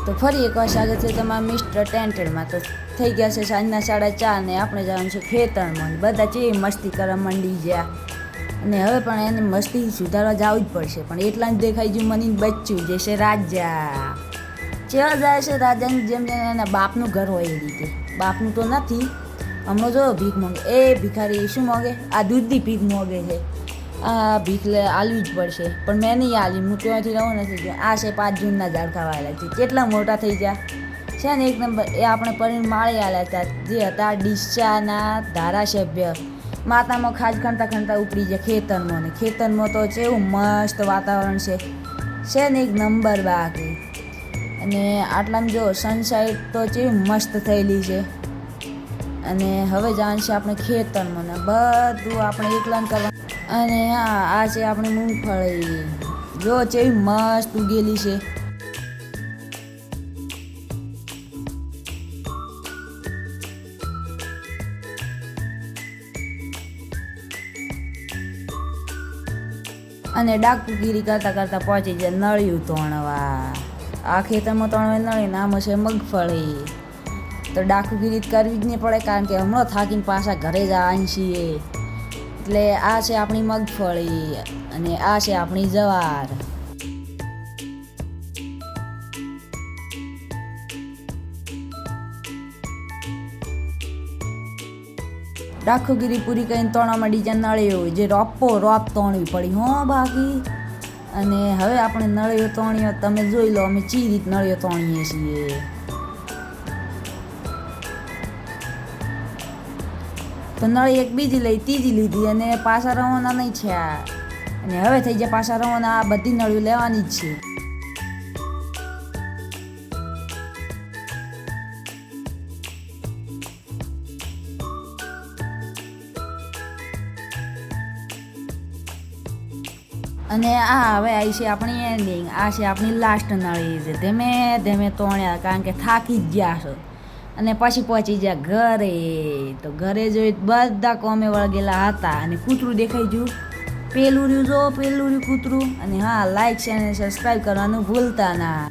તો ફરી એકવાર સ્વાગત છે તમારા મિસ્ટર ટેન્ટેડમાં. તો થઈ ગયા છે સાંજના 4:30 ને આપણે જવાનું છે ખેતરમાં. બધા ચેવી મસ્તી કરવા માંડી ગયા અને હવે પણ એને મસ્તી સુધારવા જવું જ પડશે. પણ એટલા જ દેખાઈ ગયું મને બચ્ચું જે છે રાજા. ચેવા જાય છે રાજાની જેમ જેમ એના બાપનું ઘર હોય એ રીતે. બાપનું તો નથી. હમણાં જો ભીખ માંગે. એ ભિખારી શું માંગે? આ દૂધની ભીખ માંગે છે. આ ભીખ આલવી જ પડશે. પણ મેં નહીં આલી. હું ત્યાંથી રહું નથી ગયો. આ છે 5 જૂનના ઝાડખા વાયેલા છે. કેટલા મોટા થઈ ગયા છે ને એક નંબર. એ આપણે પરીણ માળી આલ્યા હતા જે હતા ડીસાના ધારાસભ્ય. માતામાં ખાજ ખણતા ખણતા ઉપડી જાય ખેતરમાં. ને ખેતરમાં તો કેવું મસ્ત વાતાવરણ છે ને એક નંબર બાકી. અને આટલામાં જો સનસાઇડ તો કેવી મસ્ત થયેલી છે. અને હવે જવાનું છે આપણે ખેતરમાં ને બધું આપણે એકલા કરવા. અને હા આ છે આપણી મૂંગફળી. જો કેવી મસ્ત ઉગેલી છે. અને ડાકુગીરી કરતાં કરતાં પહોંચી જાય નળિયું તોણવા. આ ખેતરમાં તોણવા નળી નામ છે મગફળી. તો ડાકુગીરી કરવી જ નહીં પડે કારણ કે હમણાં થાકીને પાછા ઘરે જ આવવાની છીએ. એટલે આ છે આપણી મગફળી અને આ છે આપણી જવાર. ડાકુગીરી પૂરી કરીને તોણવા માંડી જાય નળીઓ જે રોપ તોણવી પડી હો બાકી. અને હવે આપણે નળીઓ તોણીઓ તમે જોઈ લો અમે ચી રીત નળીઓ તોણીએ છીએ. તો નળી એક બીજી લઈ ત્રીજી લીધી અને પાછા રવાના નહીં છે. અને હવે થઈ જાય પાછા રવાના. આ બધી નળીઓ લેવાની જ છે. અને આ હવે આવી છે આપણી એન્ડિંગ. આ છે આપણી લાસ્ટ નળી છે. ધીમે ધીમે તોણ્યા કારણ કે થાકી જ ગયા છો. અને પછી પહોંચી ગયા ઘરે. તો ઘરે જોઈ બધા કોમે વળગેલા હતા. અને કૂતરું દેખાઈ ગયું. પેલું રહ્યું કૂતરું. અને હા લાઈક શેર અને સબસ્ક્રાઈબ કરવાનું ભૂલતા ના.